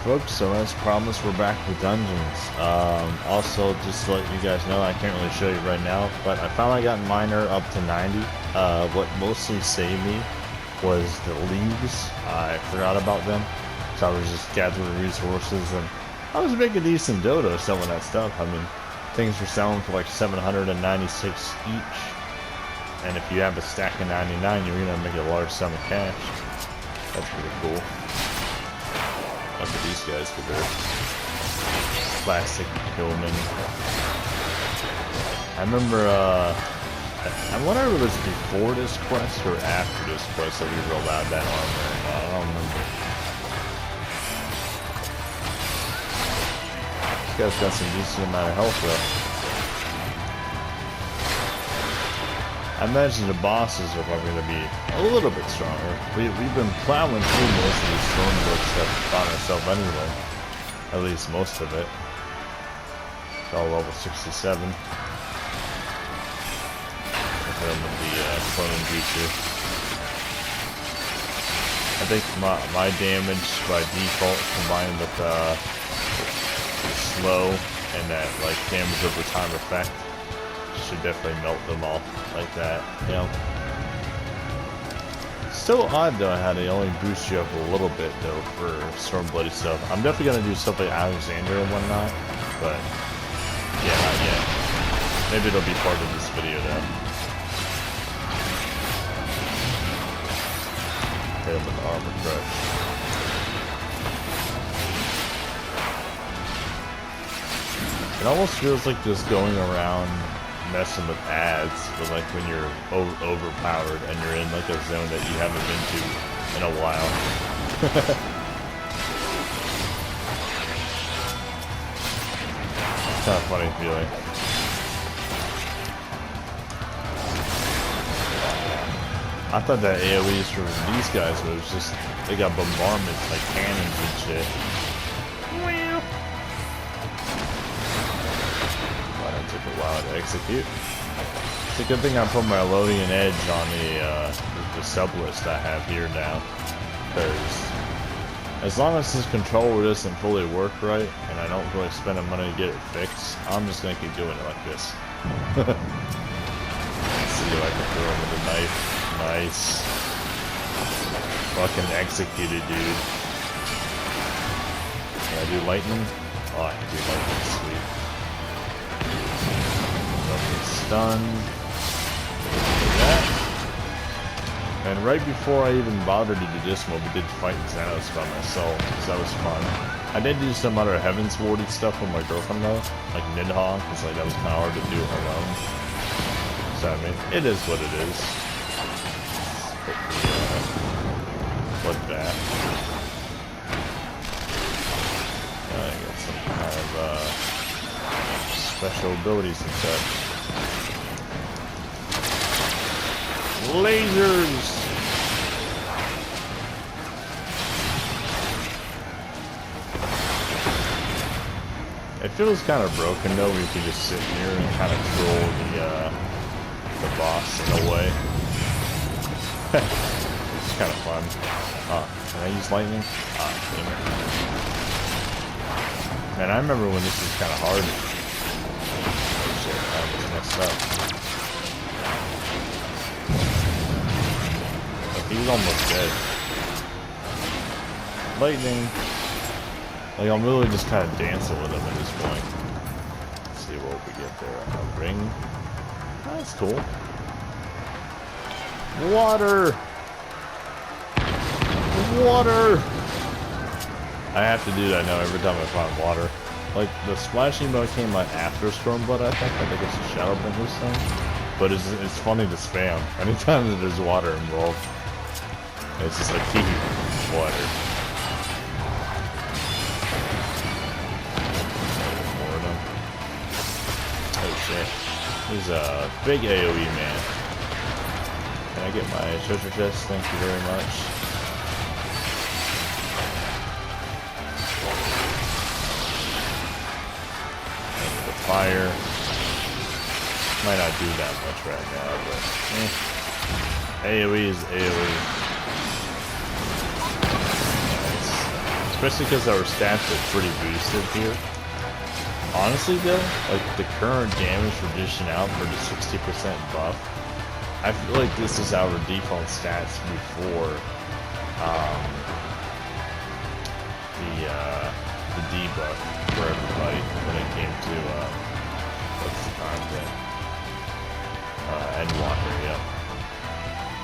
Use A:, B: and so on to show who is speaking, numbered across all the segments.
A: Folks, so as promised, we're back with dungeons. Also, just to let you guys know, I can't really show you right now, but I finally got miner up to 90. What mostly saved me was the leagues. I forgot about them, so I was just gathering resources, and I was making decent dodo selling that stuff. I mean, things were selling for like 796 each, and if you have a stack of 99, you're gonna make a large sum of cash. That's pretty cool. Look at these guys with their plastic hillmen. I remember, I wonder if it was before this quest or after this quest that we rolled out that armor. I don't remember. This guy's got some decent amount of health though. I imagine the bosses are probably going to be a little bit stronger. We've been plowing through most of these stormblood stuff on ourselves anyway. At least most of it. It's all level 67. Look at them with the clone jutsu. I think my damage by default combined with the slow and that like damage over time effect should definitely melt them all like that, you know. Still odd though how they only boost you up a little bit though for Stormbloody stuff. I'm definitely gonna do stuff like Alexander and whatnot, but yeah, not yet. Maybe it'll be part of this video though. Hit him with the armor crush. It almost feels like just going around messing with ads, but like when you're overpowered and you're in like a zone that you haven't been to in a while. Kind of funny feeling. I thought that AoEs for these guys was just, they got bombardments like cannons and shit. Took a while to execute. It's a good thing I put my loading and edge on the sub list I have here now, because as long as this controller doesn't fully work right and I don't really spend the money to get it fixed, I'm just gonna keep doing it like this. Let's see if I can throw him with a knife. Nice. Fucking executed, dude. Can I do lightning? Oh, I can do lightning. Sweet. Done. That. And right before I even bothered to do this mode, we did fight Xanos by myself, because that was fun. I did do some other Heaven's Warded stuff with my girlfriend though, like Nidhogg, because like that was kind of hard to do alone. So I mean, it is what it is. Bloodbath. I got some kind of special abilities and such. Lasers! It feels kind of broken though, where you can just sit here and kind of troll the boss in a way. It's kind of fun. Can I use lightning? Damn it. Man, I remember when this was kind of hard. Oh shit, I was messed up. He's almost dead. Lightning. Like, I'm really just kind of dancing with him at this point. Let's see what we get there. A ring. Oh, that's cool. Water! Water! I have to do that now every time I find water. Like, the splashing mode came out after Stormblood, I think. I think it's a Shadowbring or something. But it's funny to spam anytime that there's water involved. It's just like, water. More of them. Oh shit. He's a big AoE man. Can I get my treasure chest? Thank you very much. And the fire. Might not do that much right now, but AoE is AoE. Nice. especially because our stats are pretty boosted here. Honestly though, like the current damage reduction out for the 60% buff, I feel like this is our default stats before the debuff for everybody when it came to what's the content? Endwalker, yep.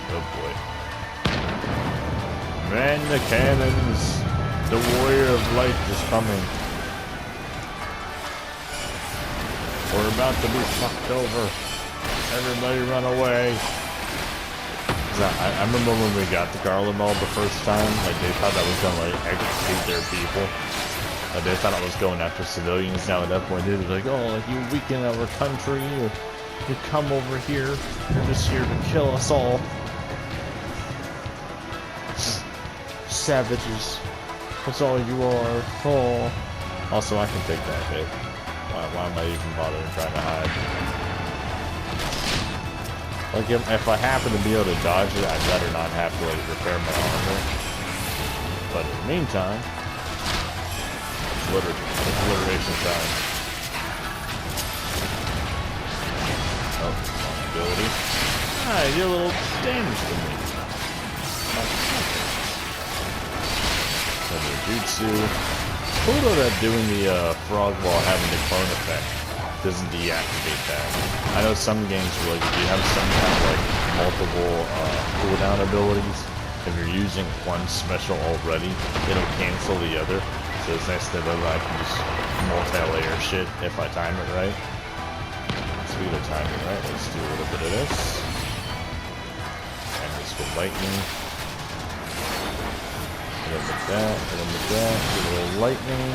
A: Oh boy. Man the cannons! The warrior of light is coming. We're about to be fucked over. Everybody run away. I remember when we got the Garlemald the first time, like they thought that was gonna like execute their people. Like they thought it was going after civilians. Now at that point they were like, oh, like you weaken our country, or you come over here, you're just here to kill us all. Savages. That's all you are. Oh. Also, I can take that hit. Why am I even bothering trying to hide? Like, if I happen to be able to dodge it, I'd rather not have to, like, repair my armor. But in the meantime, obliteration time. Oh, wrong ability. Ah, you did a little damage to me. Another jutsu. Cool though that doing the frog while having the clone effect doesn't deactivate that. I know some games where like if you have some kind of like multiple cooldown abilities, if you're using one special already, it'll cancel the other. So it's nice that I can just multi-layer shit if I time it right. Speaking of timing right, let's do a little bit of this. And this with lightning. Hit him with that, hit him with that, do a little lightning.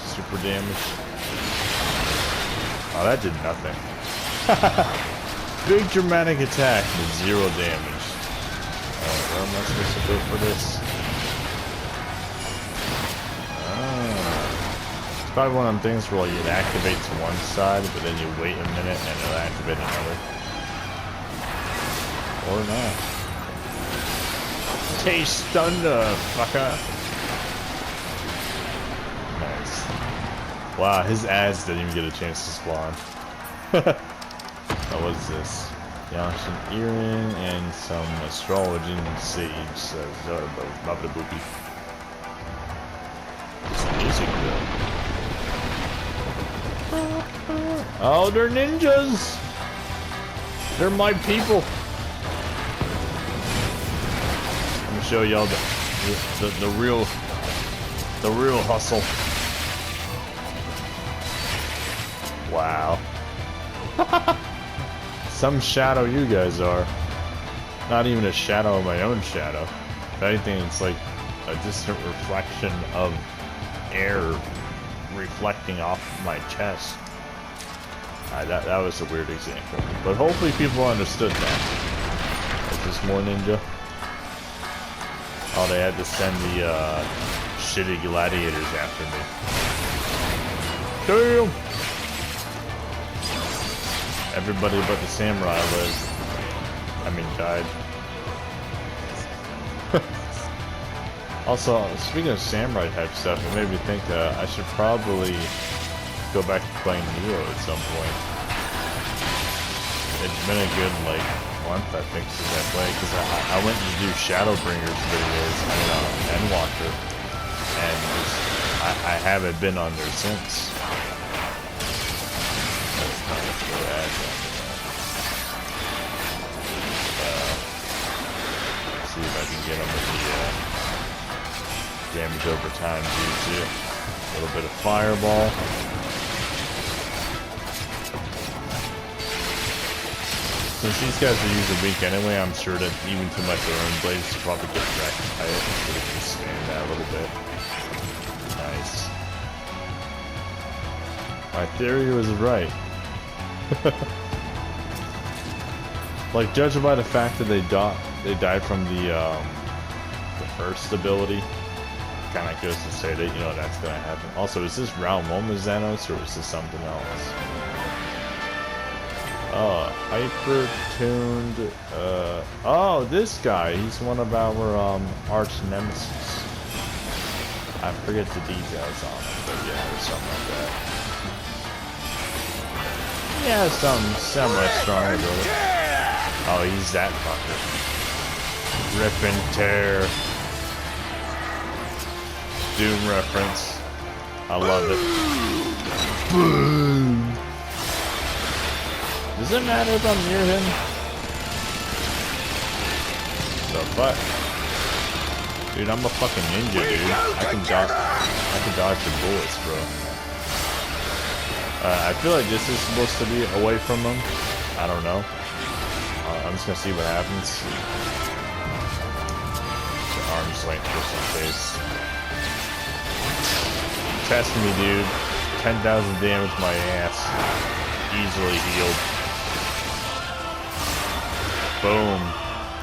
A: Super damage. Oh, that did nothing. Big dramatic attack with 0 damage. Alright, where am I supposed to go for this? Probably one of them things where like, it activates one side, but then you wait a minute and it'll activate another. Or not. Taste thunder, fucker! Nice. Wow, his ads didn't even get a chance to spawn. What was this? Yashin earring and some astrology and sage. Love the boopy. This music though. Oh, they're ninjas! They're my people! I'm gonna show y'all the real hustle. Wow. Some shadow you guys are. Not even a shadow of my own shadow. If anything, it's like a distant reflection of air reflecting off my chest. That was a weird example, but hopefully people understood that. Is this more ninja? Oh, they had to send the shitty gladiators after me. Damn! Everybody but the samurai lived. I mean, died. Also, speaking of samurai type stuff, it made me think I should probably go back to playing Neo at some point. It's been a good like month I think since I played, because I went to do Shadowbringers videos on Endwalker, and just, I haven't been on there since. That's not a good ad. Let's see if I can get him with the damage over time jutsu. A little bit of fireball. Since these guys are usually weak anyway, I'm sure that even too much of their own blades will probably get wrecked by it. So we can expand that a little bit. Nice. My theory was right. Like, judging by the fact that they died from the first ability, kind of goes to say that, you know, that's gonna happen. Also, is this round 1 with Xanos, or is this something else? Hyper-tuned, oh, this guy, he's one of our, arch nemesis. I forget the details on him, but yeah, it's something like that. Yeah, something semi-strong ability. Oh, he's that fucker. Rip and tear. Doom reference. I love it. Boom! Does it matter if I'm near him? The fuck? Dude, I'm a fucking ninja, dude. I can dodge your bullets, bro. I feel like this is supposed to be away from him. I don't know. I'm just gonna see what happens. The arm's length just in case. Test me, dude. 10,000 damage my ass. Easily healed. Boom.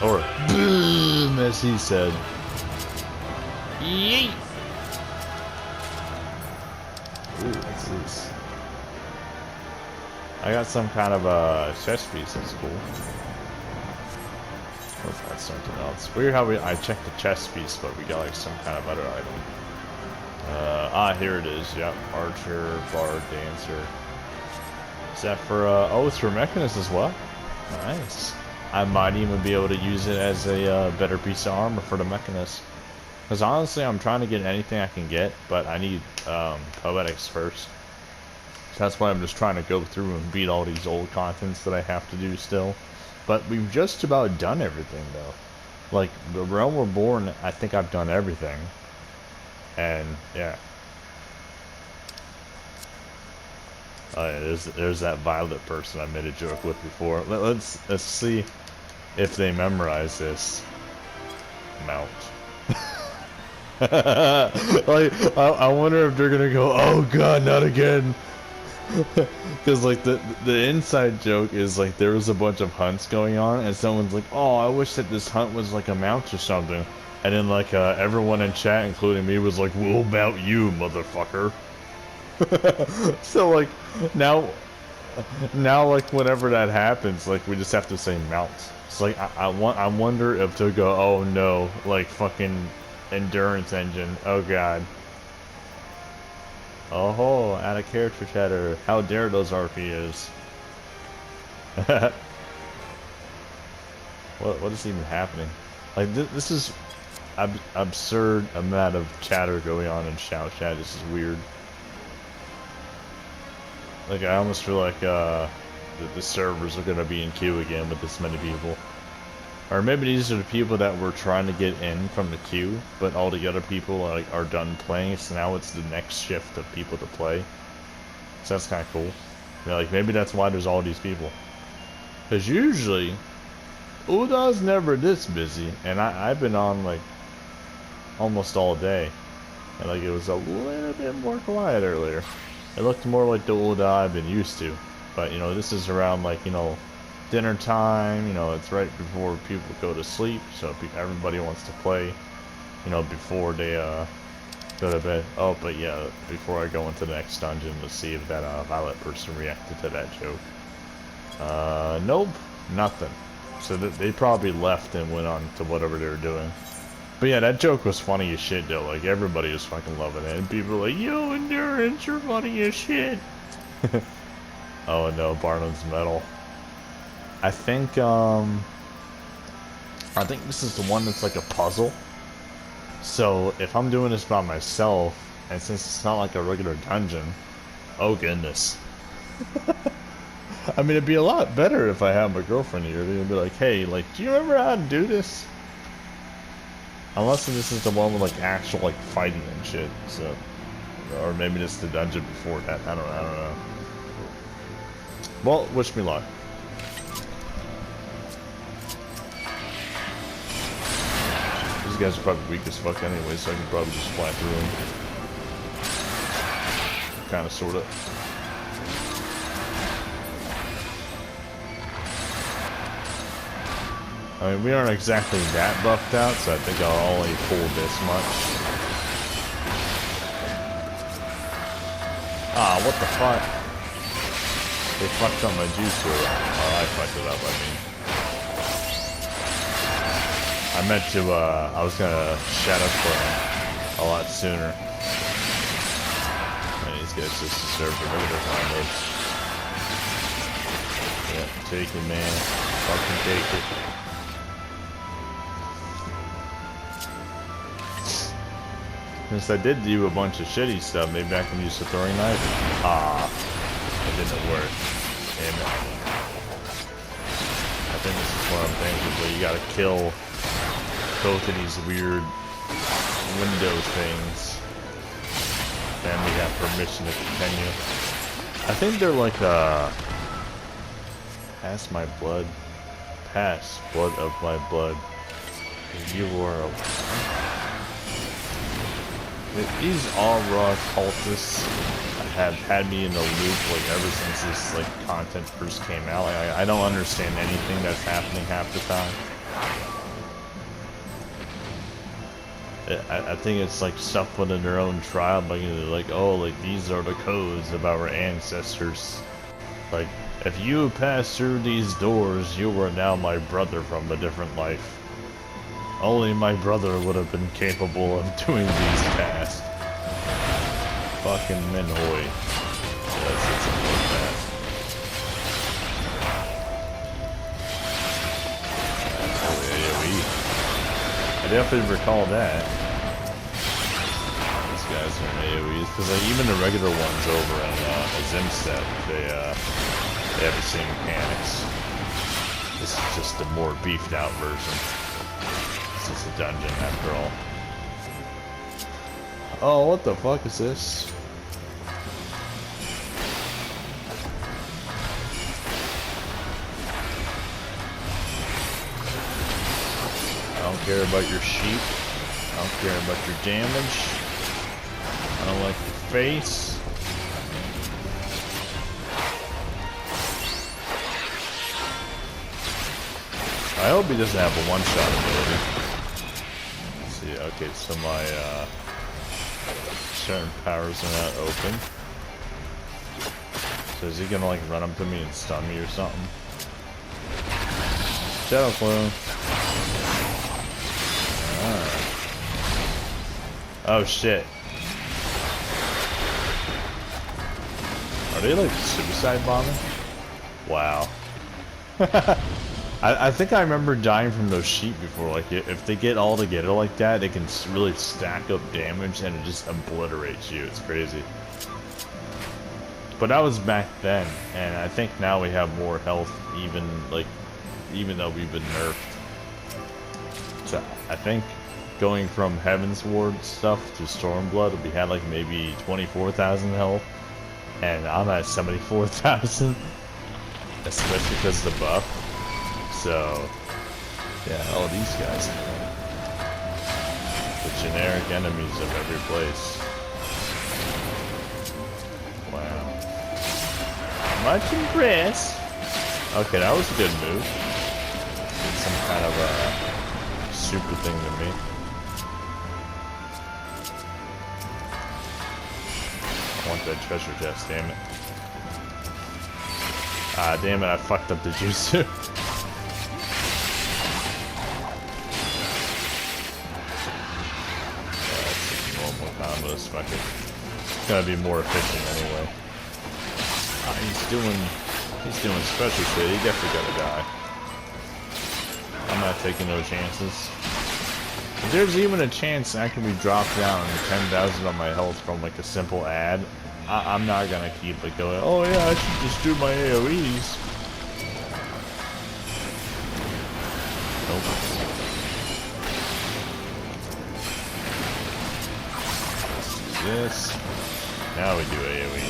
A: Or boom, as he said. Yeet! Ooh, what's this? I got some kind of a chest piece, that's cool. What if that's something else? Weird how I checked the chest piece, but we got like some kind of other item. Here it is, yep. Archer, bard, dancer. Is that for, oh, it's for Mechanist as well? Nice. I might even be able to use it as a better piece of armor for the Mechanist. Because honestly, I'm trying to get anything I can get, but I need Poetics first. So that's why I'm just trying to go through and beat all these old contents that I have to do still. But we've just about done everything, though. Like, the Realm Reborn, I think I've done everything. And, yeah. Oh, yeah, there's that Violet person I made a joke with before. Let's see if they memorize this. Mount. Like, I wonder if they're gonna go, oh god, not again. Because like the inside joke is like there was a bunch of hunts going on and someone's like, oh, I wish that this hunt was like a mount or something, and then like everyone in chat including me was like, we'll mount you, motherfucker. So like now like whenever that happens, like we just have to say mount. It's like I wonder if they'll go, oh no, like fucking endurance engine, oh god. Oh, out of character chatter. How dare those RPs? What is even happening? Like this is absurd amount of chatter going on in shout chat. This is weird. Like I almost feel like the servers are gonna be in queue again with this many people. Or maybe these are the people that were trying to get in from the queue, but all the other people are done playing, so now it's the next shift of people to play. So that's kind of cool. You know, like maybe that's why there's all these people. Because usually, Uda's never this busy, and I've been on like almost all day. And like it was a little bit more quiet earlier. It looked more like the Uda I've been used to. But you know, this is around like, you know, dinner time, you know, it's right before people go to sleep, so everybody wants to play, you know, before they go to bed. Oh, but yeah, before I go into the next dungeon, let's see if that Violet person reacted to that joke. Nope, nothing. So they probably left and went on to whatever they were doing. But yeah, that joke was funny as shit though, like everybody was fucking loving it, and people were like, yo, Endurance, you're funny as shit. Oh no, Barnum's Metal. I think this is the one that's like a puzzle. So if I'm doing this by myself, and since it's not like a regular dungeon, oh goodness. I mean, it'd be a lot better if I had my girlfriend here. They'd be like, hey, like, do you remember how to do this? Unless this is the one with like actual like fighting and shit. So, or maybe it's the dungeon before that. I don't know. Well, wish me luck. These guys are probably weak as fuck anyway, so I can probably just fly through them. Kinda, sorta. I mean, we aren't exactly that buffed out, so I think I'll only pull this much. Ah, what the fuck? They fucked up my juice. Oh, I fucked it up, I mean. I meant to, I was gonna shadow clone a lot sooner. And these guys just deserve the regular combos. Yeah, take it, man. Fucking take it. Since I did do a bunch of shitty stuff, maybe I can use the throwing knife. Ah, it didn't work. And I think this is one of the things where you gotta kill both of these weird window things. Then we have permission to continue. I think they're like pass my blood. Pass blood of my blood. You are a... These all raw cultists have had me in the loop like ever since this like content first came out. Like, I don't understand anything that's happening half the time. I think it's like stuff within their own tribe, like oh, like these are the codes of our ancestors. Like if you pass through these doors, you are now my brother from a different life. Only my brother would have been capable of doing these tasks. Fucking Minhoy. Yes, it's something like that. That's AoE. I definitely recall that. These guys are in AoEs, because like, even the regular ones over in Zimstep, they have the same mechanics. This is just a more beefed out version. It's a dungeon after all. Oh, what the fuck is this? I don't care about your sheep. I don't care about your damage. I don't like your face. I hope he doesn't have a one-shot ability. Okay, so my certain powers are not open. So is he gonna like run up to me and stun me or something? Shadow Clone. Oh shit. Are they like suicide bombing? Wow. I think I remember dying from those sheep before. Like, if they get all together like that, they can really stack up damage and it just obliterates you. It's crazy. But that was back then, and I think now we have more health, even though we've been nerfed. So I think going from Heaven's Ward stuff to Stormblood, we had like maybe 24,000 health, and I'm at 74,000, especially because of the buff. So, yeah, all these guys. The generic enemies of every place. Wow. Much impressed. Okay, that was a good move. Did some kind of a super thing to me. I want that treasure chest, damn it. Ah, damn it, I fucked up the jutsu. This fucker. It's gotta be more efficient anyway. He's doing special shit. He definitely gotta die. I'm not taking no chances. If there's even a chance I can be dropped down 10,000 on my health from like a simple ad, I'm not gonna keep like going, oh yeah, I should just do my AoEs. Nope. This. Now we do AoE.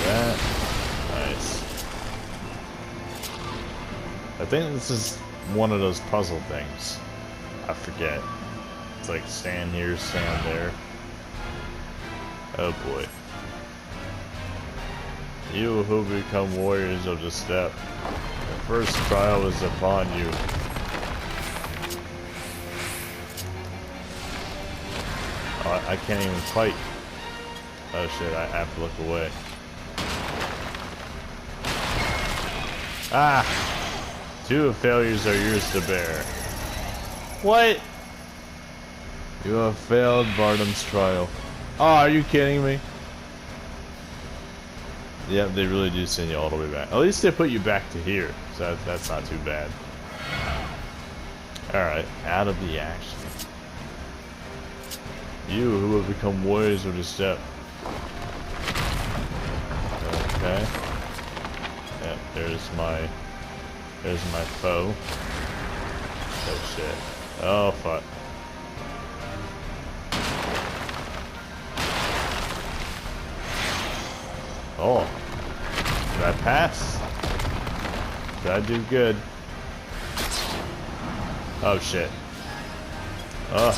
A: That. Nice. I think this is one of those puzzle things. I forget. It's like stand here, stand there. Oh boy. You who become warriors of the steppe. The first trial is upon you. I can't even fight. Oh shit, I have to look away. Ah! 2 failures are yours to bear. What? You have failed Barnum's trial. Oh, are you kidding me? Yep, they really do send you all the way back. At least they put you back to here, so that's not too bad. Alright, out of the action. You who have become warriors with a step. Okay. Yep, there's my foe. Oh shit. Oh fuck. Oh. Did I pass? Did I do good? Oh shit. Oh.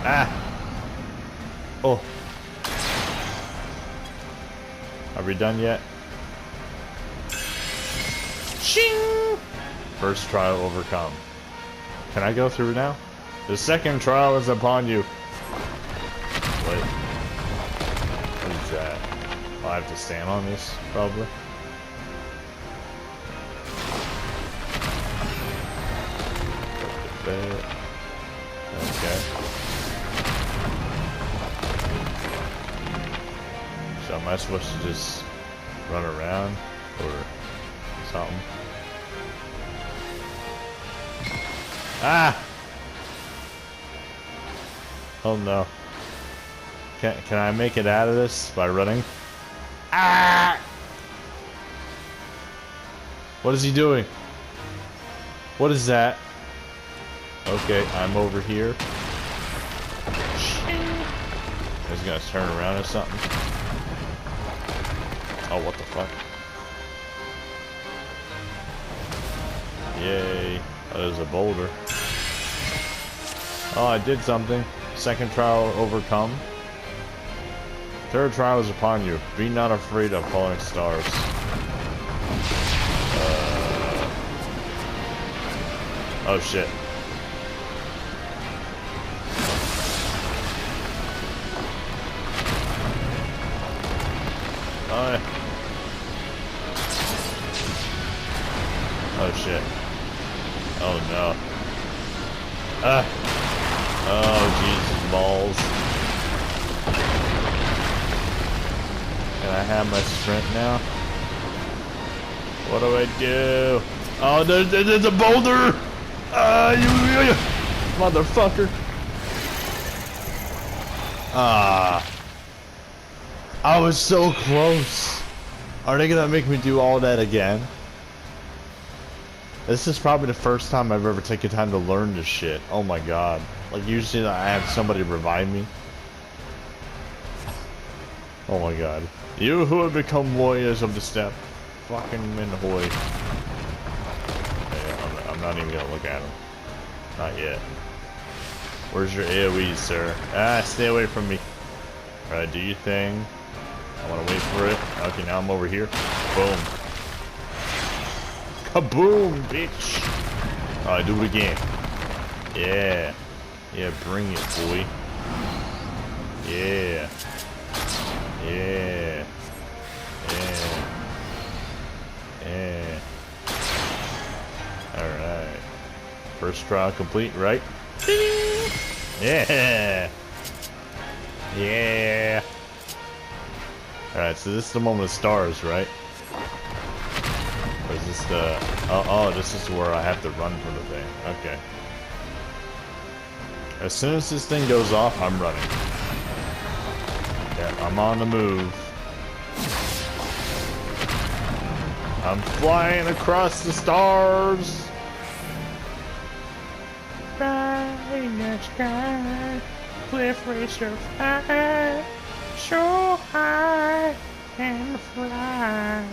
A: Ah. Oh. Are we done yet? Shing! First trial overcome. Can I go through now? The second trial is upon you. Wait. What is that? Oh, I have to stand on this, probably. Okay. So am I supposed to just run around or something? Ah! Oh no. Can I make it out of this by running? Ah! What is he doing? What is that? Okay, I'm over here. He's gonna turn around or something. Oh, what the fuck? Yay. Oh, there's a boulder. Oh, I did something. Second trial overcome. Third trial is upon you. Be not afraid of falling stars. Oh shit. Oh shit. Oh no. Oh Jesus balls. Can I have my sprint now? What do I do? Oh, there's a boulder! You motherfucker. Ah. I was so close. Are they gonna make me do all that again? This is probably the first time I've ever taken time to learn this shit. Oh my god. Like usually I have somebody revive me. Oh my god. You who have become warriors of the steppe. Fucking Minhoy. Yeah, I'm not even gonna look at him. Not yet. Where's your AoEs, sir? Ah, stay away from me. Alright, do your thing. I wanna wait for it. Okay, now I'm over here. Boom. Kaboom, bitch! Alright, do it again. Yeah. Yeah, bring it, boy. Yeah. Yeah. Yeah. Yeah. Alright. First trial complete, right? Yeah! Yeah! Alright, so this is the moment of stars, right? Or is this the... Oh, this is where I have to run from the thing. Okay. As soon as this thing goes off, I'm running. Yeah, I'm on the move. I'm flying across the stars! Fly in the sky, cliff racer fly, so high and fly.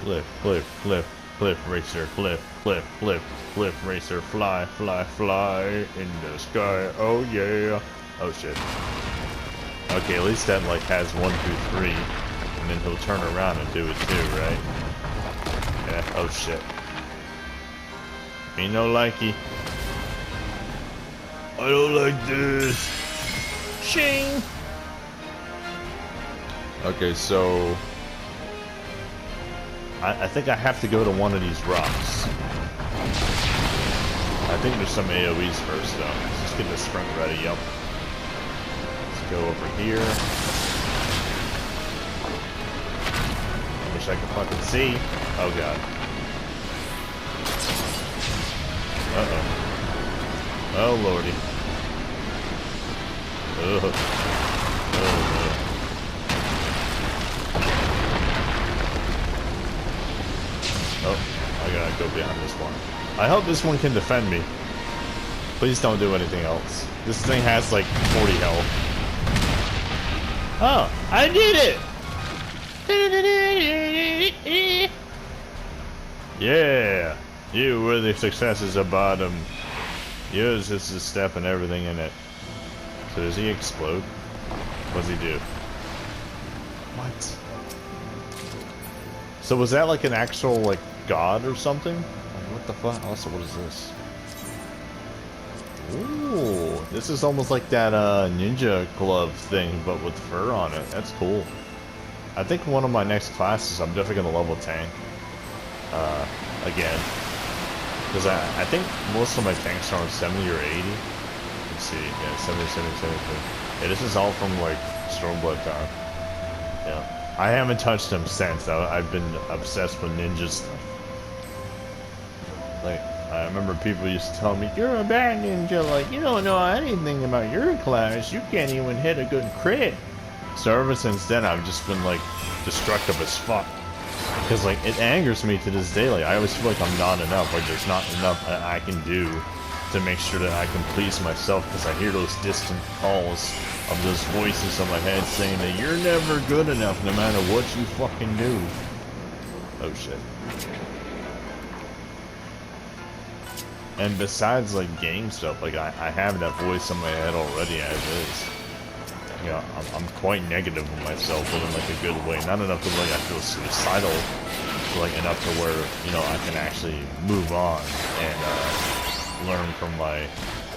A: Cliff racer, cliff racer, fly in the sky. Oh yeah. Oh shit. Okay, at least that like has 1, 2, 3, and then he'll turn around and do it too, right? Yeah. Oh shit. Me no likey. I don't like this. Shing. Okay, so I think I have to go to one of these rocks. I think there's some AoEs first, though. Let's just get the sprint ready. Yep. Let's go over here. I wish I could fucking see. Oh god. Uh-oh. Oh lordy. Ugh. Oh no. Oh, I gotta go behind this one. I hope this one can defend me. Please don't do anything else. This thing has like 40 health. Oh, I did it! Yeah! You worthy successes of bottom. Yours is the step and everything in it. So does he explode? What does he do? What? So was that like an actual like god or something? Like, what the fuck? Also, what is this? Ooh, this is almost like that ninja glove thing, but with fur on it. That's cool. I think one of my next classes, I'm definitely gonna level tank. Again. Because I think most of my tanks are on 70 or 80. Let's see, yeah, 70, 70, 70. Yeah, this is all from like Stormblood time. Yeah. I haven't touched them since, though. I've been obsessed with ninja stuff. Like, I remember people used to tell me, you're a bad ninja, like, you don't know anything about your class, you can't even hit a good crit. So ever since then, I've just been, like, destructive as fuck. Because, like, it angers me to this day, like, I always feel like I'm not enough, like, there's not enough that I can do to make sure that I can please myself, because I hear those distant calls of those voices in my head saying that you're never good enough no matter what you fucking do. Oh, shit. And besides, like, game stuff, like, I have that voice in my head already as is. You know, I'm quite negative with myself, but in, like, a good way. Not enough to, like, I feel suicidal, but, like, enough to where, you know, I can actually move on and, learn from my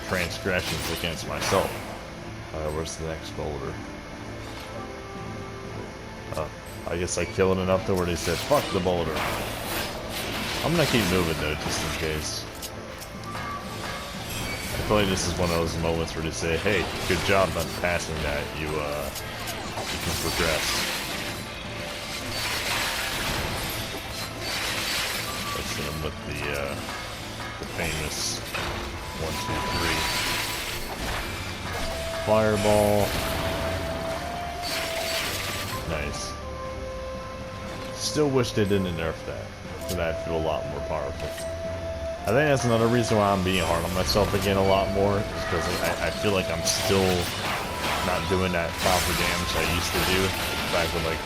A: transgressions against myself. Where's the next boulder? I guess I killed it enough to where they said, fuck the boulder. I'm gonna keep moving, though, just in case. I feel like this is one of those moments where they say, hey, good job on passing that, you can progress. Let's hit him with the famous 1, 2, 3. Fireball. Nice. Still wish they didn't nerf that, so that'd feel a lot more powerful. I think that's another reason why I'm being hard on myself again a lot more, is because I feel like I'm still not doing that proper damage I used to do back with like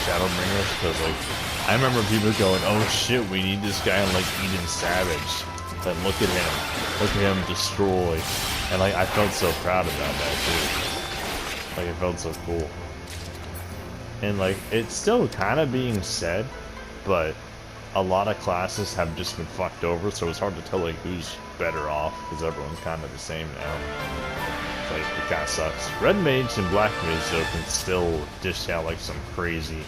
A: Shadowbringers, because like I remember people going, oh shit, we need this guy in like Eden Savage. But look at him destroy. And like I felt so proud about that too. Like it felt so cool. And like it's still kind of being said, but a lot of classes have just been fucked over, so it's hard to tell like who's better off, because everyone's kind of the same now. Like, it kind of sucks. Red Mage and Black Mage, though, can still dish out like some crazy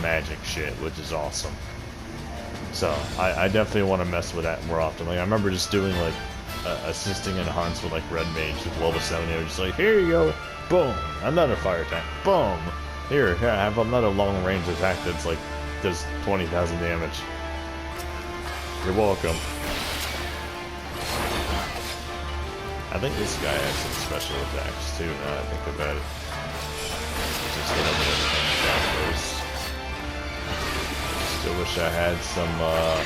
A: magic shit, which is awesome. So, I definitely want to mess with that more often. Like, I remember just doing like, assisting in hunts with like Red Mage with level 7, they were just like, here you go, boom, another fire attack, boom, here, I have another long range attack that's like, does 20,000 damage. You're welcome. I think this guy has some special attacks too, now I think about it. Just get over everything down first. Still wish I had some of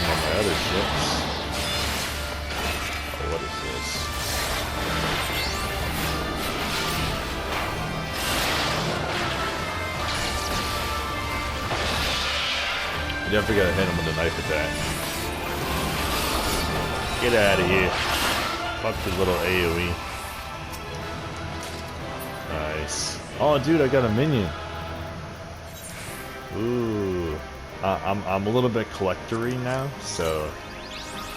A: my other ships. Oh, what is this? You definitely gotta hit him with a knife attack. Get out of here. Fuck the little AoE. Nice. Oh, dude, I got a minion. Ooh. I'm a little bit collectory now, so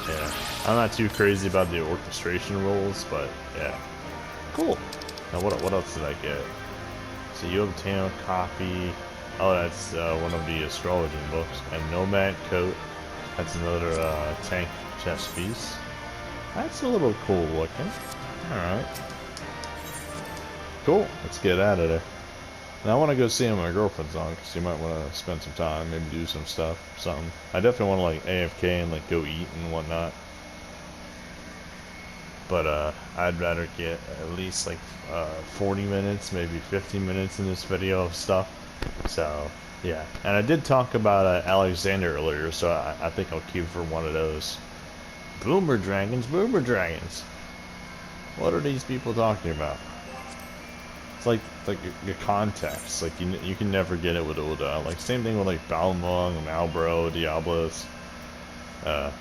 A: yeah. I'm not too crazy about the orchestration rules, but yeah. Cool. Now what else did I get? So you obtain a copy. Oh, that's one of the astrology books. And Nomad Coat. That's another tank chest piece. That's a little cool looking. Alright. Cool. Let's get out of there. Now I want to go see how my girlfriend's on, because you might want to spend some time, maybe do some stuff, something. I definitely want to like AFK and like go eat and whatnot. But I'd rather get at least like 40 minutes, maybe 50 minutes in this video of stuff. So yeah, and I did talk about Alexander earlier, so I think I'll queue for one of those. Boomer dragons, boomer dragons. What are these people talking about? It's like your context, like you can never get it with Ulda. Like same thing with like Balmung, Malbro, Diablos. A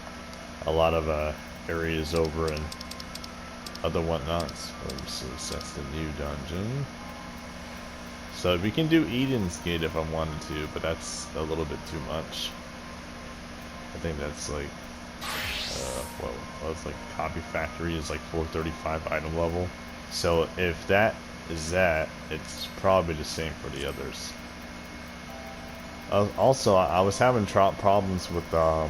A: lot of areas over in other whatnots. Let me see, so that's the new dungeon. So we can do Eden's Gate if I wanted to, but that's a little bit too much. I think that's like, well, it's like Copy Factory is like 435 item level. So if that is that, it's probably the same for the others. Also, I was having problems with I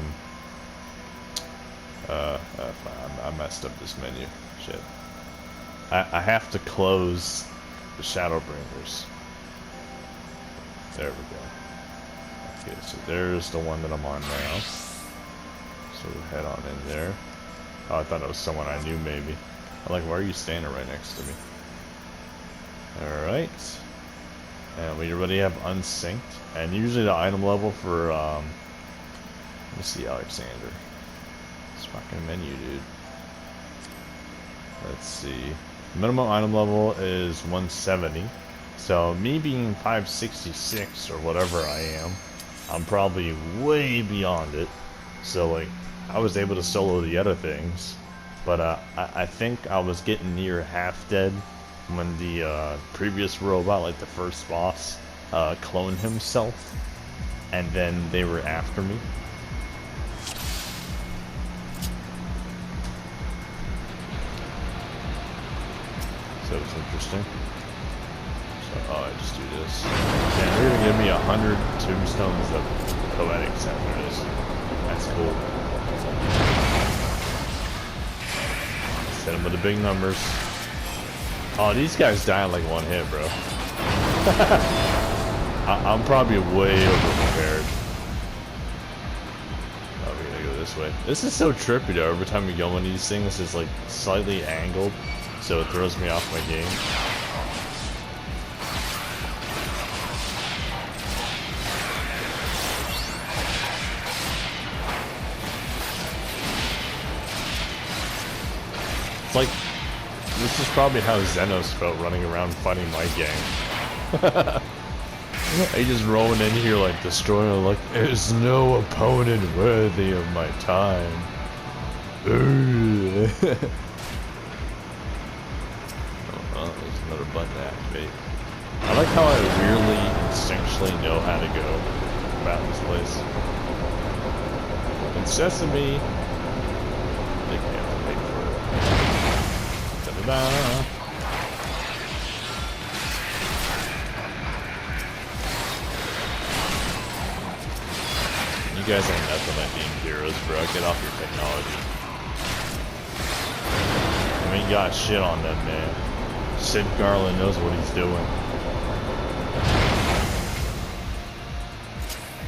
A: messed up this menu. Shit. I have to close the Shadowbringers. There we go. Okay, so there's the one that I'm on now. So we'll head on in there. Oh, I thought it was someone I knew maybe. I'm like, why are you standing right next to me? Alright. And we already have unsynced. And usually the item level for, let me see Alexander. This fucking menu, dude. Let's see. Minimum item level is 170. So me being 566 or whatever I am, I'm probably way beyond it. So like, I was able to solo the other things. But I think I was getting near half dead when the previous robot, like the first boss, cloned himself. And then they were after me. So it's interesting. So, oh, I just do this. And they're gonna give me 100 tombstones of poetics after this. That's cool. Hit them with the big numbers. Oh, these guys die in like one hit, bro. I'm probably way over prepared. Oh, we're gonna go this way. This is so trippy though. Every time you go on these things, it's like slightly angled, so it throws me off my game. It's like, this is probably how Xenos felt running around fighting my gang. I just rolling in here like destroying, like, there's no opponent worthy of my time. Oh, well, there's another button to activate. I like how I weirdly, instinctually know how to go about this place. In Sesame, they can't have to wait for it. Ta-da-da! You guys ain't nothing like being heroes, bro. Get off your technology. I mean, got shit on them, man. Sid Garland knows what he's doing.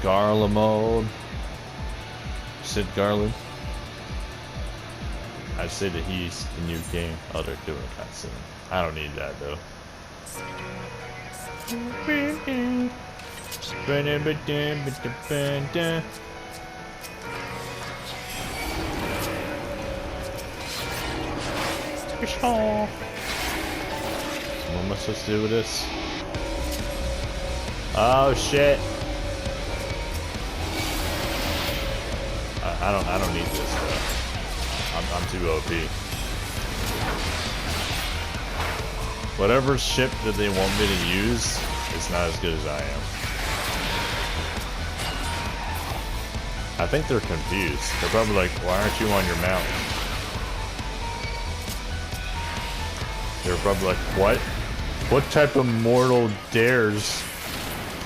A: Garland mode. Sid Garland. I'd say that he's the new game. Oh, they're doing a cutscene. I don't need that though. What am I supposed to do with this? Oh shit! I don't need this though. I'm too OP. Whatever ship that they want me to use is not as good as I am. I think they're confused. They're probably like, why aren't you on your mount? They're probably like, what? What type of mortal dares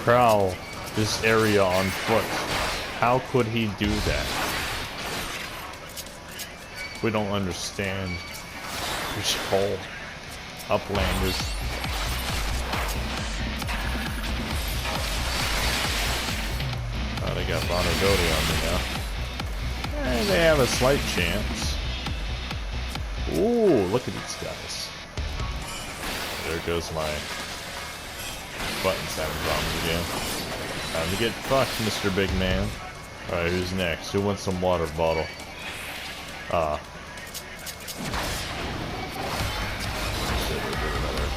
A: prowl this area on foot? How could he do that? We don't understand. Fish hole. Uplanders. Oh, they got vulnerability on me now. And they have a slight chance. Ooh, look at these guys. There goes my buttons having problems again. Time to get fucked, Mr. Big Man. Alright, who's next? Who wants some water bottle? Another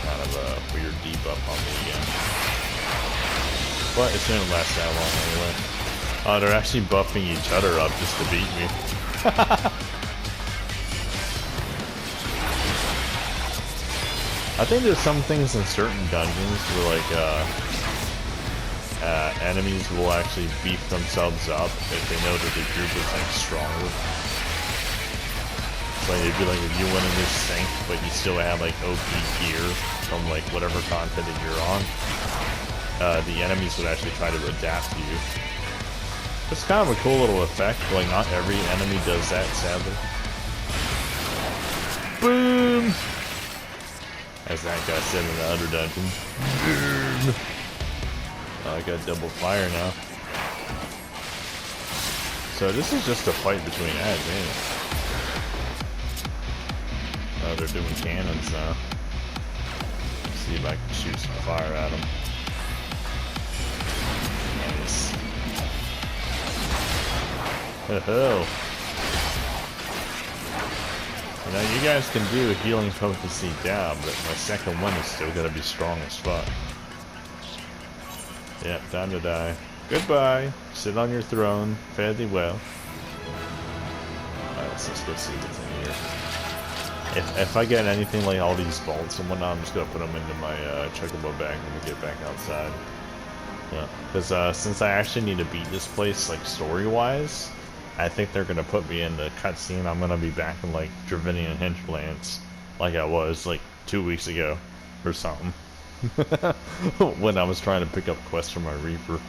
A: kind of a weird debuff on me again. But it shouldn't last that long anyway. Oh, they're actually buffing each other up just to beat me. I think there's some things in certain dungeons where like enemies will actually beef themselves up if they know that the group is like stronger. So it'd be like if you went in this sink, but you still have like OP gear from like whatever content that you're on, the enemies would actually try to adapt to you. It's kind of a cool little effect. Like not every enemy does that, sadly. Boom! As that guy said in the other dungeon. Boom! I got double fire now. So this is just a fight between ads, ain't it? Oh, they're doing cannons now. Let's see if I can shoot some fire at them. Nice. Oh. You know, you guys can do a healing potency down, but my second one is still gonna be strong as fuck. Yep, time to die. Goodbye. Sit on your throne. Fare thee well. Alright, let's just go see what's in here. If I get anything like all these bolts and whatnot, I'm just gonna put them into my chocobo bag when we get back outside. Yeah, because since I actually need to beat this place like story-wise, I think they're gonna put me in the cutscene. I'm gonna be back in like Dravinian hinterlands, like I was like 2 weeks ago, or something. When I was trying to pick up quests for my Reaper.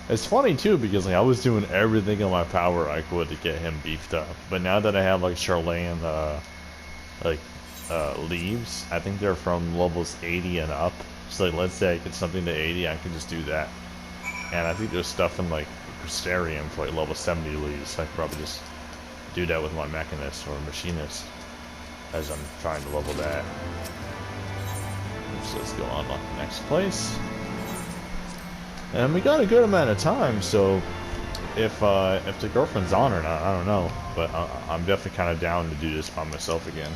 A: It's funny too because like I was doing everything in my power I could to get him beefed up, but now that I have like Charlene leaves, I think they're from levels 80 and up. So like, let's say I get something to 80, I can just do that. And I think there's stuff in like Crystarium for like level 70 leaves. So I could probably just do that with my Mechanist or Machinist as I'm trying to level that. So let's go on to the next place. And we got a good amount of time, so if the girlfriend's on or not, I don't know. But I'm definitely kind of down to do this by myself again.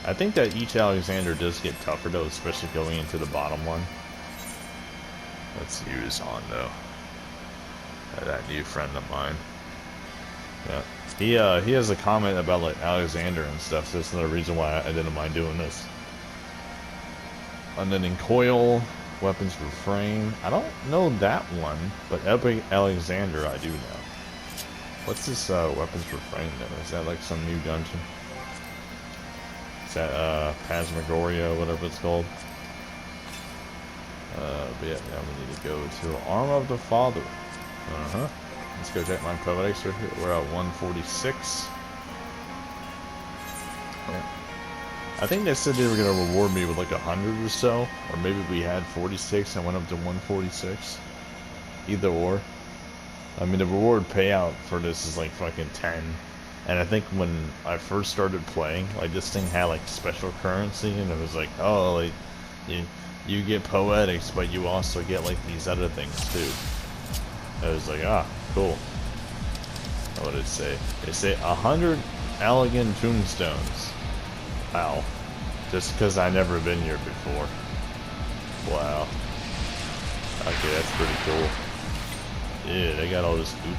A: I think that each Alexander does get tougher though, especially going into the bottom one. Let's see who's on though. That new friend of mine. Yeah, he has a comment about like Alexander and stuff, so that's another reason why I didn't mind doing this. And then in Coil, Weapons Refrain. I don't know that one, but Epic Alexander I do know. What's this Weapons Refrain though? Is that like some new dungeon? Is that Phasmagoria, whatever it's called? But yeah, now we need to go to Arm of the Father. Let's go check my poetics. We're at 146. Yeah. I think they said they were going to reward me with like 100 or so, or maybe we had 46 and went up to 146. Either or. I mean, the reward payout for this is like fucking 10. And I think when I first started playing, like this thing had like special currency, and it was like, oh, like you get poetics, but you also get like these other things too. I was like, ah, cool. What did it say? They say 100 elegant tombstones. Wow. Just because I've never been here before. Wow. Okay, that's pretty cool. Yeah, they got all this goop.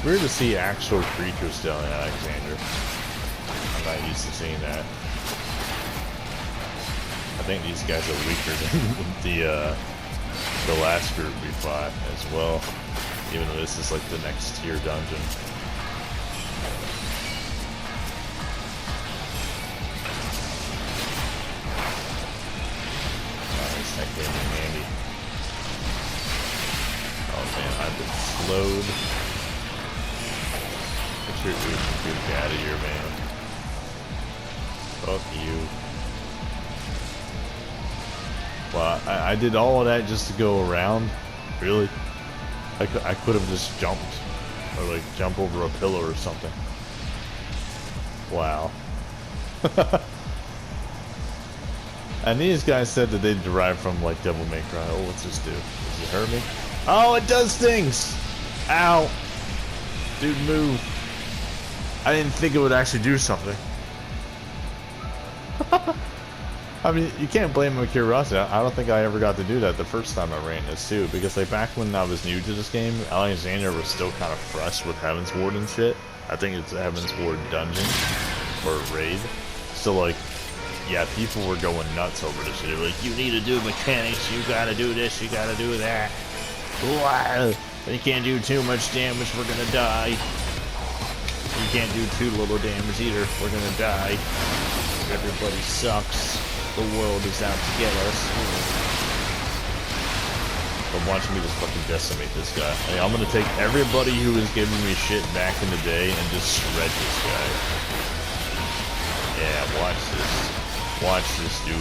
A: Weird to see actual creatures still in Alexander. I'm not used to seeing that. I think these guys are weaker than the last group we fought as well, even though this is like the next tier dungeon. Nice, that came in handy. Oh man, I've been slowed. Get your goofy out of here, man. Fuck you. Well, I did all of that just to go around. Really? I could have just jumped. Or like jump over a pillar or something. Wow. And these guys said that they derived from like Devil May Cry. Oh, what's this do? Does it hurt me? Oh, it does things! Ow! Dude, move. I didn't think it would actually do something. I mean, you can't blame my curiosity. I don't think I ever got to do that the first time I ran this too, because like back when I was new to this game, Alexander was still kind of fresh with Heaven's Ward and shit. I think it's Heaven's Ward dungeon or raid. So like, yeah, people were going nuts over this shit. They were like, you need to do mechanics, you gotta do this, you gotta do that. Wow, you can't do too much damage, we're gonna die. You can't do too little damage either, we're gonna die. Everybody sucks. The world is out to get us. But watch me just fucking decimate this guy. Like, I'm gonna take everybody who was giving me shit back in the day and just shred this guy. Yeah, watch this. Watch this, dude.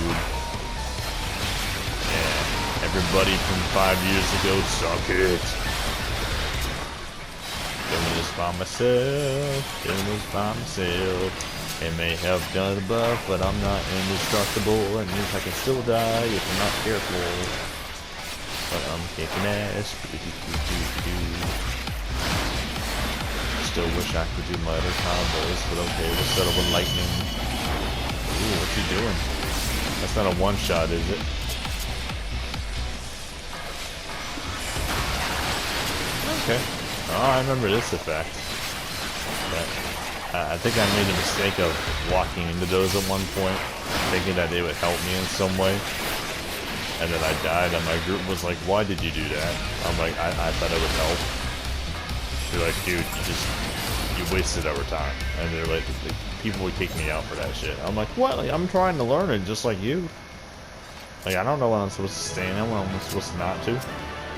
A: Yeah, everybody from 5 years ago, suck it. Doing this by myself. Doing this by myself. I may have done the buff, but I'm not indestructible. That means I can still die if I'm not careful. But I'm kicking ass. Still wish I could do my other combos, but okay, we'll settle with lightning. Ooh, what you doing? That's not a one-shot, is it? Okay. Oh, I remember this effect. But I think I made a mistake of walking into those at one point, thinking that they would help me in some way. And then I died, and my group was like, why did you do that? I'm like, I thought it would help. They're like, dude, you wasted our time. And they're like, people would kick me out for that shit. I'm like, what? Like, I'm trying to learn it just like you. Like, I don't know when I'm supposed to stay in and when I'm supposed to not to.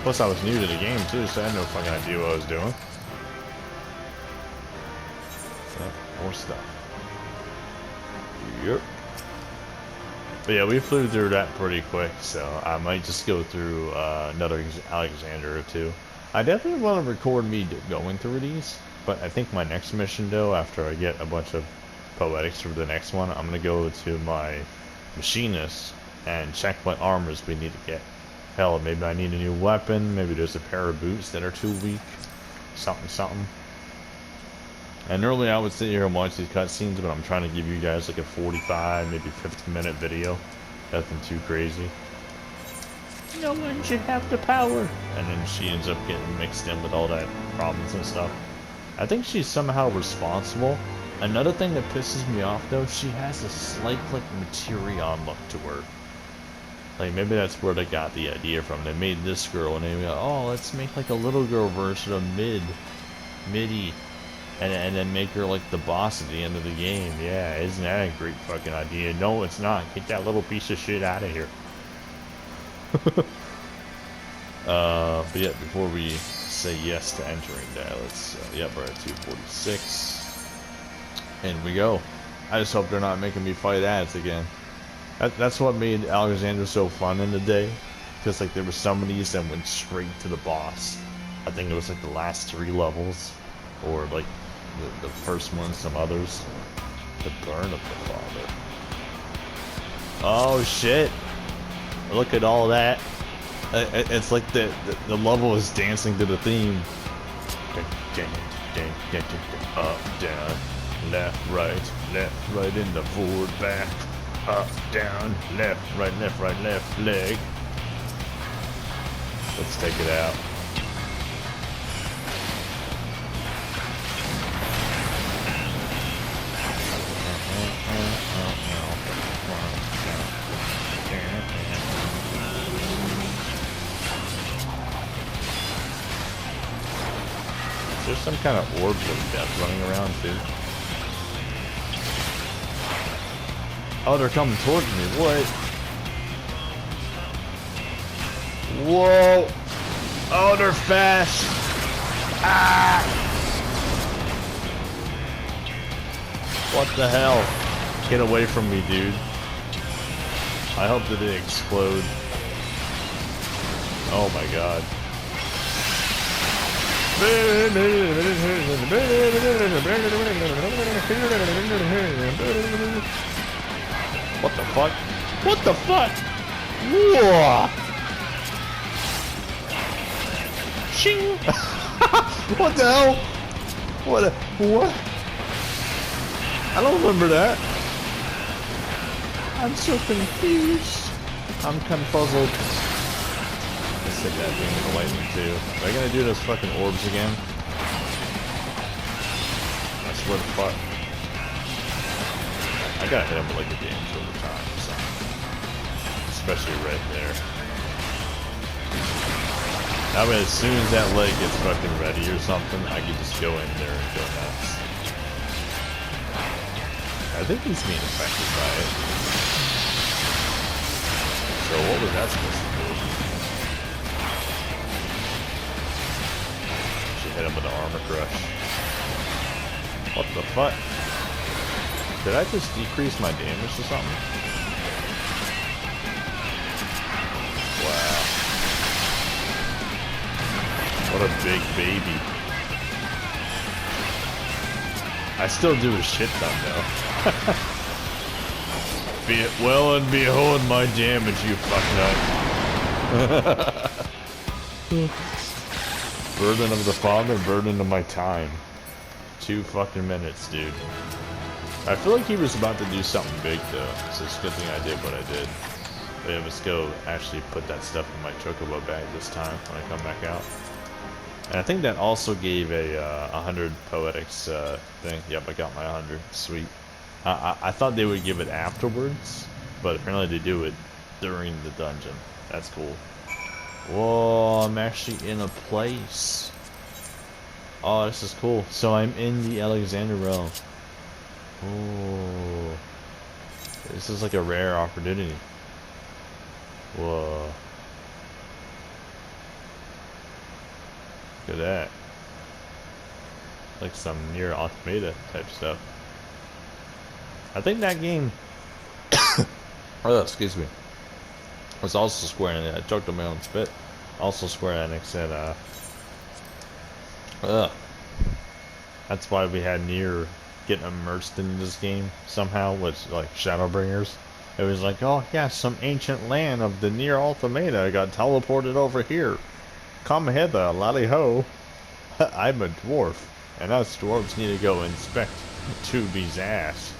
A: Plus, I was new to the game, too, so I had no fucking idea what I was doing. More stuff. Yep. But yeah, we flew through that pretty quick, so I might just go through another Alexander or two. I definitely want to record me going through these, but I think my next mission, though, after I get a bunch of poetics for the next one, I'm going to go to my machinist and check what armors we need to get. Hell, maybe I need a new weapon, maybe there's a pair of boots that are too weak, something. And normally I would sit here and watch these cutscenes, but I'm trying to give you guys like a 45, maybe 50-minute video. Nothing too crazy. No one should have the power. And then she ends up getting mixed in with all that problems and stuff. I think she's somehow responsible. Another thing that pisses me off though, she has a slight like Materion look to her. Like maybe that's where they got the idea from. They made this girl and they go, oh, let's make like a little girl version of Midi. And then make her like the boss at the end of the game. Yeah, isn't that a great fucking idea? No, it's not. Get that little piece of shit out of here. But yeah, before we say yes to entering that, let's, yep, we're at 246. In we go. I just hope they're not making me fight ads again. That's what made Alexander so fun in the day. Because like there were some of these that went straight to the boss. I think it was like the last 3 levels. Or like the first one, some others. The burn of the father. Oh shit! Look at all that. It's like the level is dancing to the theme. Up, down, left, right in the forward, back, up, down, left, right, left, leg. Let's take it out. There's some kind of orbs of death running around too. Oh, they're coming towards me. What? Whoa! Oh, they're fast! Ah! What the hell? Get away from me, dude. I hope that it explode. Oh my god. What the fuck? What the fuck? Whoa! Shing! What the hell? What? I don't remember that. I'm so confused. I'm confuzzled. Let's hit that thing with the lightning too. Are they gonna do those fucking orbs again? I swear to fuck. I gotta hit him with like a damage over time or something. Especially right there. I mean, as soon as that leg gets fucking ready or something, I can just go in there and go nuts. I think he's being affected by it. So what was that supposed to do? Should hit him with the armor crush. What the fuck? Did I just decrease my damage or something? Wow. What a big baby. I still do a shit ton though. Be it well and behold my damage, you fucknut. Burden of the father, burden of my time. 2 fucking minutes, dude. I feel like he was about to do something big though, so it's a good thing I did what I did. But yeah, let's go actually put that stuff in my chocobo bag this time when I come back out. And I think that also gave a 100 poetics thing. Yep, I got my 100. Sweet. I thought they would give it afterwards, but apparently they do it during the dungeon. That's cool. Whoa, I'm actually in a place. Oh, this is cool. So I'm in the Alexander realm. Oh, this is like a rare opportunity. Whoa. Look at that. Like some near Automata type stuff. I think that game oh, excuse me, was also Square Enix. I choked on my own spit. Also Square Enix said that's why we had Nier getting immersed in this game somehow with like Shadowbringers. It was like, oh yeah, some ancient land of the Nier Automata got teleported over here. Come hither, laddie ho. I'm a dwarf, and us dwarves need to go inspect Tubi's ass.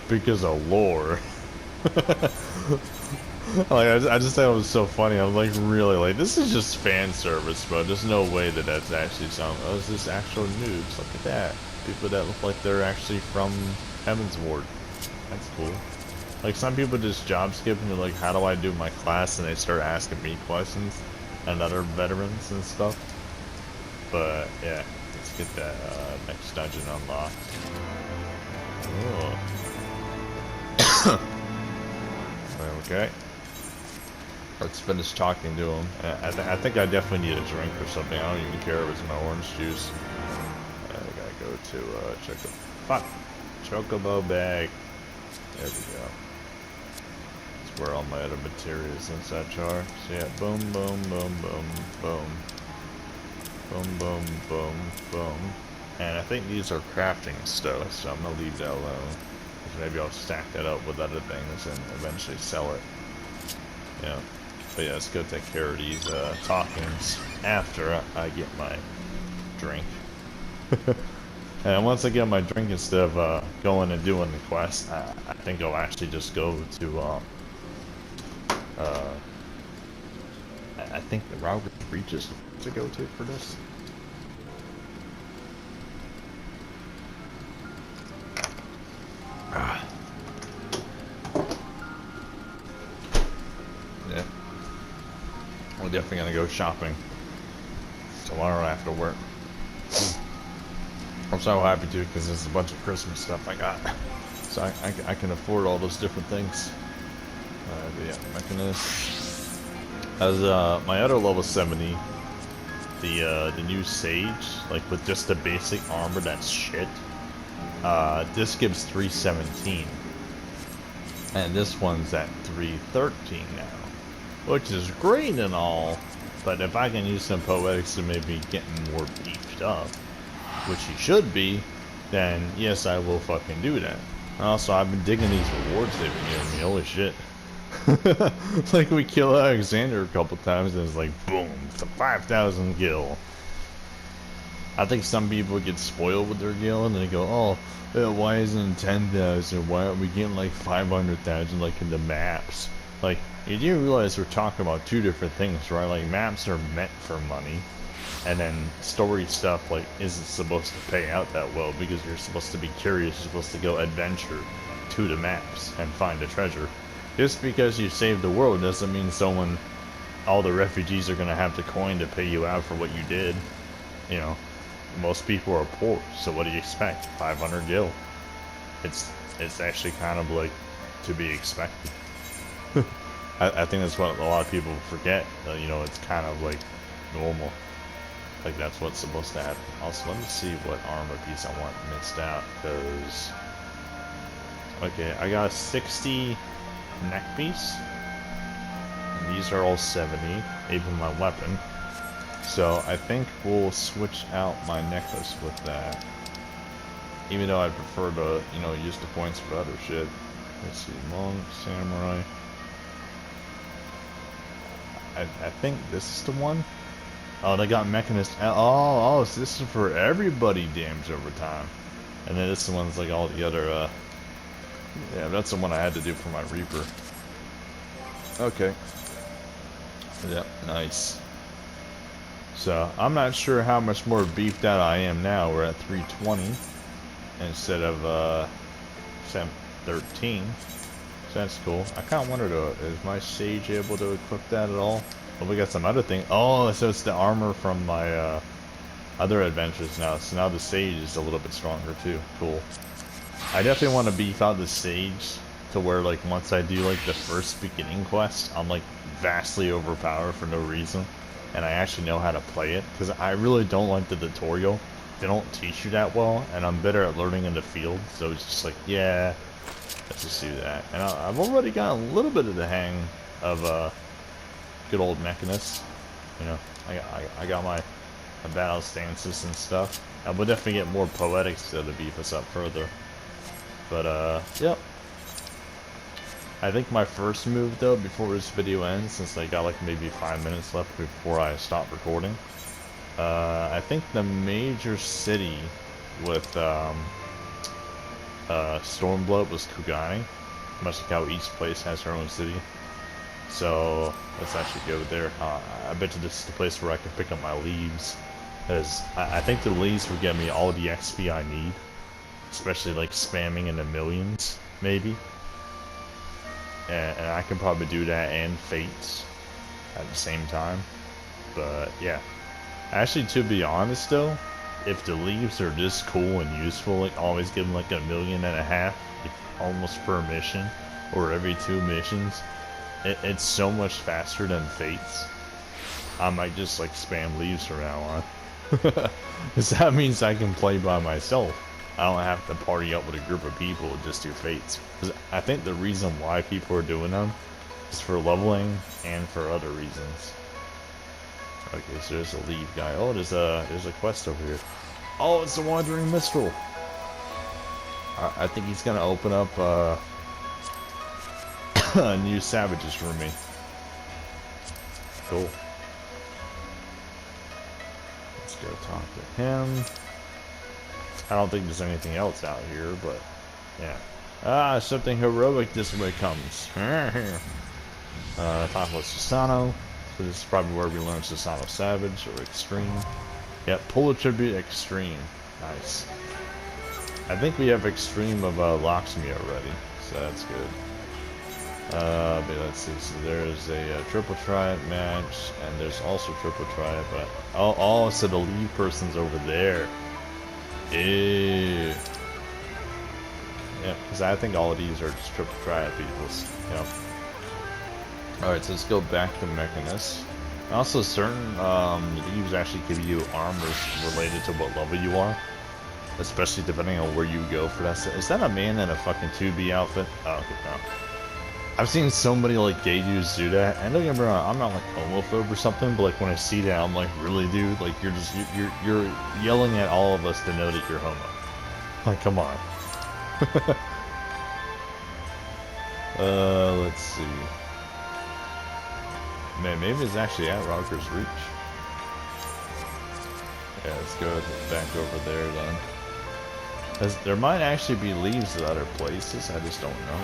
A: Because of lore. Like, I just thought it was so funny. I'm like, really, like, this is just fan service, bro. There's no way that that's actually something. Oh, is this actual noobs? Look at that. People that look like they're actually from Heaven's Ward. That's cool. Like, some people just job skip and they're like, how do I do my class? And they start asking me questions and other veterans and stuff. But, yeah. Let's get that next dungeon unlocked. Oh. Okay. Let's finish talking to him. I think I definitely need a drink or something. I don't even care if it's my orange juice. I gotta go to Chocobo bag. There we go. That's where all my other materials and such are. So yeah, boom, boom, boom, boom, boom. Boom, boom, boom, boom. And I think these are crafting stuff, so I'm gonna leave that alone. Maybe I'll stack that up with other things and eventually sell it. Yeah. But yeah, let's go take care of these talkings after I get my drink. And once I get my drink, instead of going and doing the quest, I think I'll actually just go to I think the route reaches to go to for this. Yeah. We're definitely gonna go shopping tomorrow after work. I'm so happy to, because there's a bunch of Christmas stuff I got. So I can afford all those different things. But yeah, Mechanist. As my other level 70, the new Sage, like with just the basic armor, that's shit. This gives 317. And this one's at 313 now. Which is great and all, but if I can use some poetics to maybe get more beefed up, which he should be, then yes, I will fucking do that. Also, I've been digging these rewards they've been giving me, holy shit. Like, we kill Alexander a couple times and it's like, boom, it's a 5,000 gil. I think some people get spoiled with their gil and they go, oh, why isn't it 10,000? Why aren't we getting like 500,000 like in the maps? Like, you do realize we're talking about two different things, right? Like, maps are meant for money, and then story stuff, like, isn't supposed to pay out that well because you're supposed to be curious, you're supposed to go adventure to the maps and find a treasure. Just because you saved the world doesn't mean all the refugees are gonna have the coin to pay you out for what you did. You know, most people are poor, so what do you expect? 500 gil. It's actually kind of like to be expected. I think that's what a lot of people forget. You know, it's kind of like normal. Like, that's what's supposed to happen. Also, let me see what armor piece I want missed out, because... Okay, I got a 60 neck piece. And these are all 70, even my weapon. So, I think we'll switch out my necklace with that. Even though I prefer to, you know, use the points for other shit. Let's see, monk, samurai... I think this is the one. Oh, they got Mechanist. Oh, so this is for everybody damage over time. And then this one's like all the other, yeah, that's the one I had to do for my Reaper. Okay. Yep, nice. So, I'm not sure how much more beefed out I am now. We're at 320 instead of, 13. So that's cool. I kind of wonder though, is my Sage able to equip that at all? Well, we got some other thing. Oh, so it's the armor from my other adventures now. So now the Sage is a little bit stronger too. Cool. I definitely want to beef out the Sage to where, like, once I do like the first beginning quest, I'm like vastly overpowered for no reason, and I actually know how to play it. Because I really don't like the tutorial. They don't teach you that well, and I'm better at learning in the field. So it's just like, yeah. Let's just do that. And I've already got a little bit of the hang of good old Mechanist. You know, I got my battle stances and stuff. I will definitely get more poetics to beef us up further. But yep. I think my first move though, before this video ends, since I got like maybe 5 minutes left before I stop recording, I think the major city with Stormblood was Kugani, much like how each place has her own city. So let's actually go there. I bet you this is the place where I can pick up my leaves, because I think the leaves will get me all the XP I need, especially like spamming in the millions, maybe. And I can probably do that and Fates at the same time. But yeah, actually, to be honest though, if the leaves are this cool and useful, like always give them like 1.5 million, like, almost per mission, or every 2 missions, it's so much faster than Fates. I might just like spam leaves from now on. Because that means I can play by myself. I don't have to party up with a group of people and just do Fates. 'Cause I think the reason why people are doing them is for leveling and for other reasons. Okay, so there's a lead guy. Oh, there's a quest over here. Oh, it's the Wandering Minstrel. I think he's gonna open up new savages for me. Cool. Let's go talk to him. I don't think there's anything else out here, but yeah. Something heroic this way comes. Talk about Susano. So this is probably where we learn Susano Savage or Extreme. Yep, pull attribute Extreme. Nice. I think we have Extreme of Lakshmi already, so that's good. But let's see. So there's a triple triad match, and there's also triple triad. But so the lead person's over there. Yeah. Yeah, because I think all of these are just triple triad peoples. Yep. Alright, so let's go back to Mechanist. Also, certain leaves actually give you armors related to what level you are. Especially depending on where you go for that set. Is that a man in a fucking 2B outfit? Oh, okay, no. I've seen somebody like gay dudes do that, and don't get me wrong, I'm not like homophobe or something, but like when I see that, I'm like, really, dude? Like you're yelling at all of us to know that you're homo. Like, come on. Let's see. Man, maybe it's actually at Rocker's Reach. Yeah, let's go back over there then. There might actually be leaves at other places, I just don't know.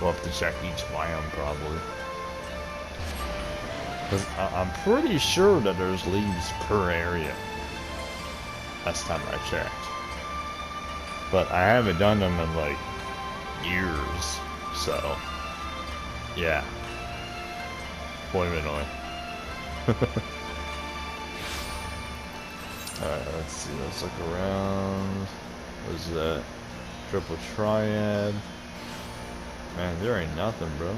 A: We'll have to check each biome, probably. Because I'm pretty sure that there's leaves per area. Last time I checked. But I haven't done them in, like, years. So, yeah. Boy, annoying. Alright, let's see. Let's look around. What is that? Triple triad. Man, there ain't nothing, bro.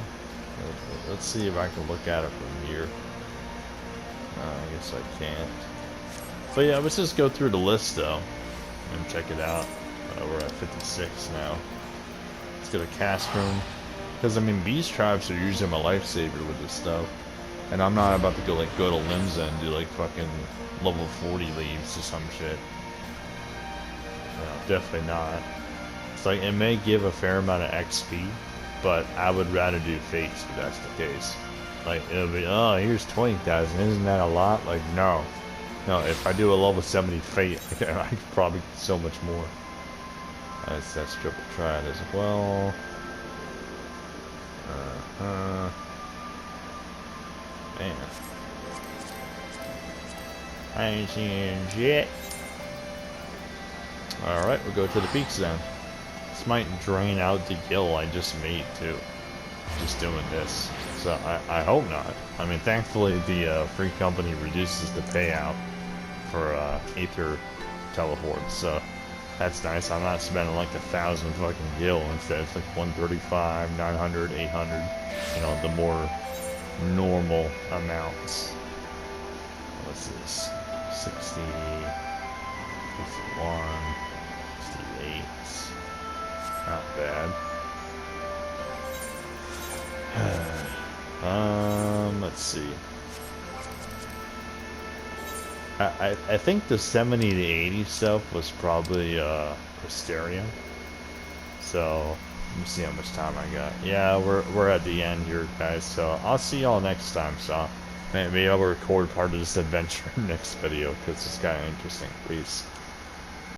A: Let's see if I can look at it from here. I guess I can't. But yeah, let's just go through the list, though. And check it out. We're at 56 now. Let's go to cast room. Because, I mean, beast tribes are usually my lifesaver with this stuff. And I'm not about to go to Limsa and do, like, fucking level 40 leaves or some shit. No, definitely not. It's like, it may give a fair amount of XP, but I would rather do fates if that's the case. Like, it'll be, oh, here's 20,000, isn't that a lot? Like, no. No, if I do a level 70 fate, I could probably get so much more. That's triple triad as well. Man. I ain't seeing shit. Alright, we'll go to the peaks then. This might drain out the gill I just made too. Just doing this. So I hope not. I mean, thankfully the free company reduces the payout for Aether teleports, so that's nice. I'm not spending like 1,000 fucking gil. Instead it's like 135, 900, 800. You know, the more normal amounts. What's this? 60, 61, 68. Not bad. Let's see. I think the 70 to 80 stuff was probably Wisteria. So let me see how much time I got. Yeah, we're at the end here, guys. So I'll see y'all next time. So maybe I'll record part of this adventure next video because it's kind of interesting. Peace.